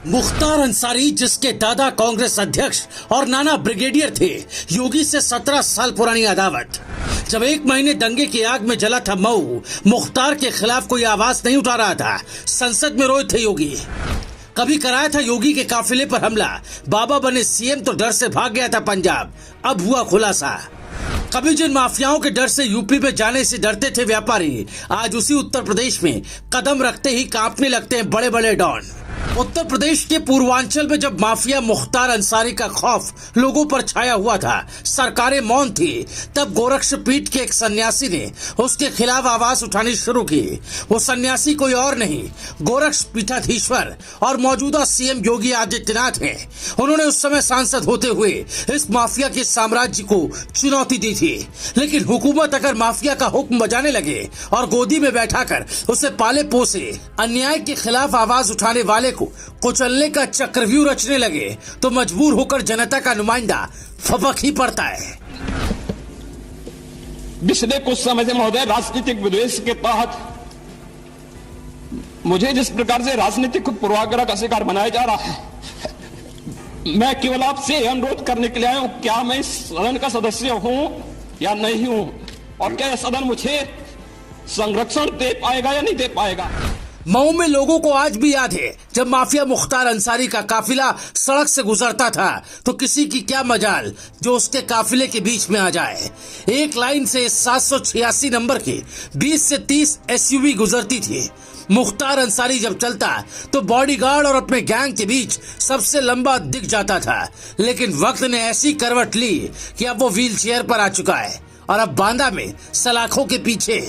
मुख्तार अंसारी, जिसके दादा कांग्रेस अध्यक्ष और नाना ब्रिगेडियर थे, योगी से 17 साल पुरानी अदावत। जब 1 महीने दंगे की आग में जला था मऊ, मुख्तार के खिलाफ कोई आवाज नहीं उठा रहा था। संसद में रोए थे योगी। कभी कराया था योगी के काफिले पर हमला, बाबा बने सीएम तो डर से भाग गया था पंजाब। अब हुआ खुलासा। कभी जिन माफियाओं के डर से यूपी में जाने से डरते थे व्यापारी, आज उसी उत्तर प्रदेश में कदम रखते ही कांपने लगते हैं बड़े बड़े डॉन। उत्तर प्रदेश के पूर्वांचल में जब माफिया मुख्तार अंसारी का खौफ लोगों पर छाया हुआ था, सरकारें मौन थी, तब गोरक्षपीठ के एक सन्यासी ने उसके खिलाफ आवाज उठानी शुरू की। वो सन्यासी कोई और नहीं, गोरक्षपीठाधीश्वर और मौजूदा सीएम योगी आदित्यनाथ हैं। उन्होंने उस समय सांसद होते हुए इस माफिया के साम्राज्य को चुनौती दी थी। लेकिन हुकूमत अगर माफिया का हुक्म बजाने लगे और गोदी में बैठाकर उसे पाले पोसे अन्याय के खिलाफ आवाज उठाने वाले को कुचलने का चक्रव्यूह रचने लगे, तो मजबूर होकर जनता का नुमाइंदा फपक ही पड़ता है। पिछले कुछ समय से महोदय राजनीतिक विद्वेष के तहत मुझे जिस प्रकार से राजनीतिक पूर्वाग्रह का शिकार बनाया जा रहा है, मैं केवल आपसे अनुरोध करने के लिए आया हूं, क्या मैं इस सदन का सदस्य हूं या नहीं हूं, और क्या यह सदन मुझे संरक्षण दे पाएगा या नहीं दे पाएगा। मऊ में लोगों को आज भी याद है, जब माफिया मुख्तार अंसारी का काफिला सड़क से गुजरता था तो किसी की क्या मजाल जो उसके काफिले के बीच में आ जाए। एक लाइन से 786 नंबर की 20 से 30 एसयूवी गुजरती थी। मुख्तार अंसारी जब चलता तो बॉडीगार्ड और अपने गैंग के बीच सबसे लंबा दिख जाता था। लेकिन वक्त ने ऐसी करवट ली कि अब वो व्हील चेयर पर आ चुका है और अब बांदा में सलाखों के पीछे।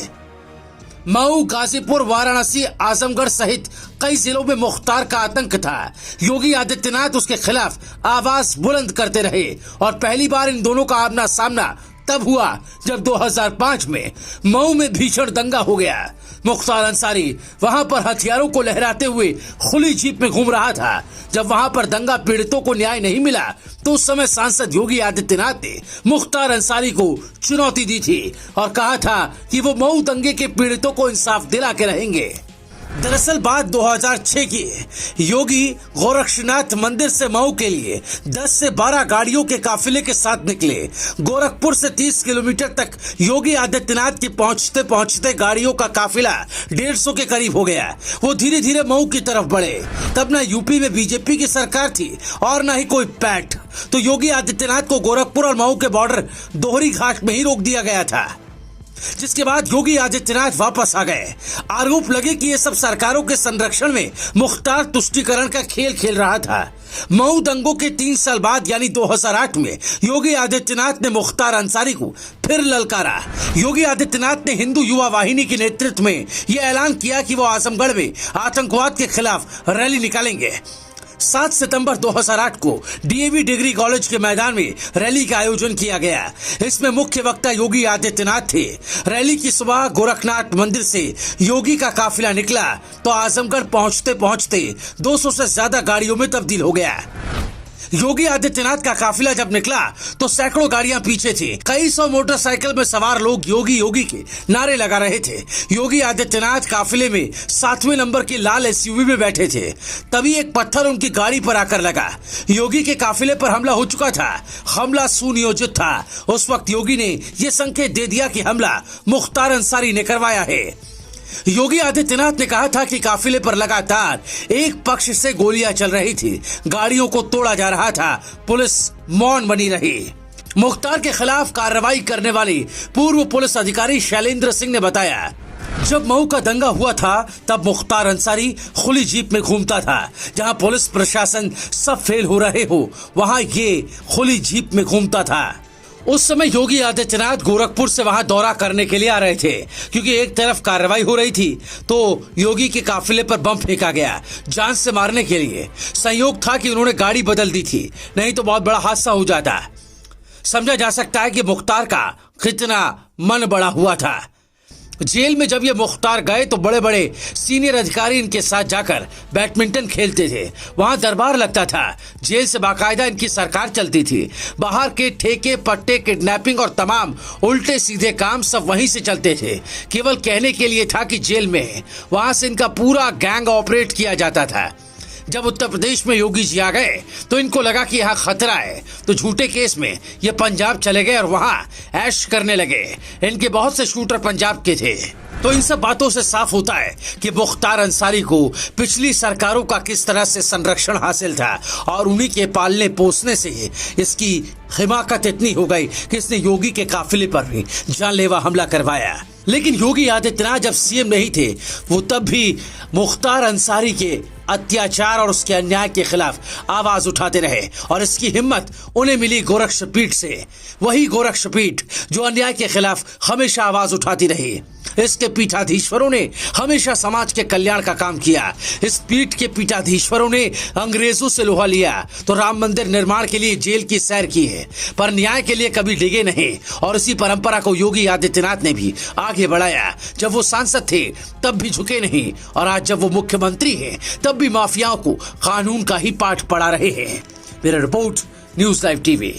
मऊ, गाजीपुर, वाराणसी, आजमगढ़ सहित कई जिलों में मुख्तार का आतंक था। योगी आदित्यनाथ उसके खिलाफ आवाज बुलंद करते रहे और पहली बार इन दोनों का आमना सामना तब हुआ जब 2005 में मऊ में भीषण दंगा हो गया। मुख्तार अंसारी वहां पर हथियारों को लहराते हुए खुली जीप में घूम रहा था। जब वहां पर दंगा पीड़ितों को न्याय नहीं मिला तो उस समय सांसद योगी आदित्यनाथ ने मुख्तार अंसारी को चुनौती दी थी और कहा था कि वो मऊ दंगे के पीड़ितों को इंसाफ दिला के रहेंगे। दरअसल बात 2006 की है। योगी गोरक्षनाथ मंदिर से मऊ के लिए 10 से 12 गाड़ियों के काफिले के साथ निकले। गोरखपुर से 30 किलोमीटर तक योगी आदित्यनाथ के पहुंचते पहुंचते गाड़ियों का काफिला 150 के करीब हो गया। वो धीरे धीरे मऊ की तरफ बढ़े। तब न यूपी में बीजेपी की सरकार थी और न ही कोई पैठ, तो योगी आदित्यनाथ को गोरखपुर और मऊ के बॉर्डर दोहरी घाट में ही रोक दिया गया था, जिसके बाद योगी आदित्यनाथ वापस आ गए। आरोप लगे कि ये सब सरकारों के संरक्षण में मुख्तार तुष्टीकरण का खेल खेल रहा था। मऊ दंगों के 3 साल बाद यानी 2008 में योगी आदित्यनाथ ने मुख्तार अंसारी को फिर ललकारा। योगी आदित्यनाथ ने हिंदू युवा वाहिनी के नेतृत्व में यह ऐलान किया कि वो आजमगढ़ में आतंकवाद के खिलाफ रैली निकालेंगे। 7 सितंबर 2008 को डीएवी डिग्री कॉलेज के मैदान में रैली का आयोजन किया गया। इसमें मुख्य वक्ता योगी आदित्यनाथ थे। रैली की सुबह गोरखनाथ मंदिर से योगी का काफिला निकला तो आजमगढ़ पहुंचते पहुंचते 200 से ज्यादा गाड़ियों में तब्दील हो गया। योगी आदित्यनाथ का काफिला जब निकला तो सैकड़ों गाड़ियां पीछे थी। कई सौ मोटरसाइकिल में सवार लोग योगी योगी के नारे लगा रहे थे। योगी आदित्यनाथ काफिले में 7वें नंबर की लाल एसयूवी में बैठे थे। तभी एक पत्थर उनकी गाड़ी पर आकर लगा। योगी के काफिले पर हमला हो चुका था। हमला सुनियोजित था। उस वक्त योगी ने यह संकेत दे दिया कि हमला मुख्तार अंसारी ने करवाया है। योगी आदित्यनाथ ने कहा था कि काफिले पर लगातार एक पक्ष से गोलियां चल रही थी, गाड़ियों को तोड़ा जा रहा था, पुलिस मौन बनी रही। मुख्तार के खिलाफ कार्रवाई करने वाली पूर्व पुलिस अधिकारी शैलेंद्र सिंह ने बताया, जब मऊ का दंगा हुआ था तब मुख्तार अंसारी खुली जीप में घूमता था। जहां पुलिस प्रशासन सब फेल हो रहे हो, वहां ये खुली जीप में घूमता था। उस समय योगी आदित्यनाथ गोरखपुर से वहां दौरा करने के लिए आ रहे थे, क्योंकि एक तरफ कार्रवाई हो रही थी तो योगी के काफिले पर बम फेंका गया जान से मारने के लिए। संयोग था कि उन्होंने गाड़ी बदल दी थी, नहीं तो बहुत बड़ा हादसा हो जाता। समझा जा सकता है कि मुख्तार का कितना मन बड़ा हुआ था। जेल में जब ये मुख्तार गए तो बड़े बड़े सीनियर अधिकारी इनके साथ जाकर बैडमिंटन खेलते थे। वहां दरबार लगता था। जेल से बाकायदा इनकी सरकार चलती थी। बाहर के ठेके पट्टे, किडनैपिंग और तमाम उल्टे सीधे काम सब वहीं से चलते थे। केवल कहने के लिए था कि जेल में है, वहां से इनका पूरा गैंग ऑपरेट किया जाता था। जब उत्तर प्रदेश में योगी जी आ गए तो इनको लगा कि यहाँ खतरा है, तो झूठे केस में ये पंजाब चले गए और वहां ऐश करने लगे। इनके बहुत से शूटर पंजाब के थे। तो इन सब बातों से साफ होता है कि मुख्तार अंसारी को पिछली सरकारों का किस तरह से संरक्षण हासिल था और उन्हीं के पालने पोसने से इसकी हिमाकत इतनी हो गई कि इसने योगी के काफिले पर भी जानलेवा हमला करवाया। लेकिन योगी आदित्यनाथ जब सीएम नहीं थे वो तब भी मुख्तार अंसारी के अत्याचार और उसके अन्याय के खिलाफ आवाज उठाते रहे और इसकी हिम्मत उन्हें मिली गोरक्षपीठ से। वही गोरक्षपीठ जो अन्याय के खिलाफ हमेशा आवाज उठाती रही। इसके पीठाधीश्वरों ने हमेशा समाज के कल्याण का काम किया। इस पीठ के पीठाधीश्वरों ने अंग्रेजों से लोहा लिया तो राम मंदिर निर्माण के लिए जेल की सैर की है, पर न्याय के लिए कभी डिगे नहीं। और इसी परंपरा को योगी आदित्यनाथ ने भी आगे बढ़ाया। जब वो सांसद थे तब भी झुके नहीं और आज जब वो मुख्यमंत्री हैं तब भी माफियाओं को कानून का ही पाठ पढ़ा रहे हैं। Bureau report, news live TV.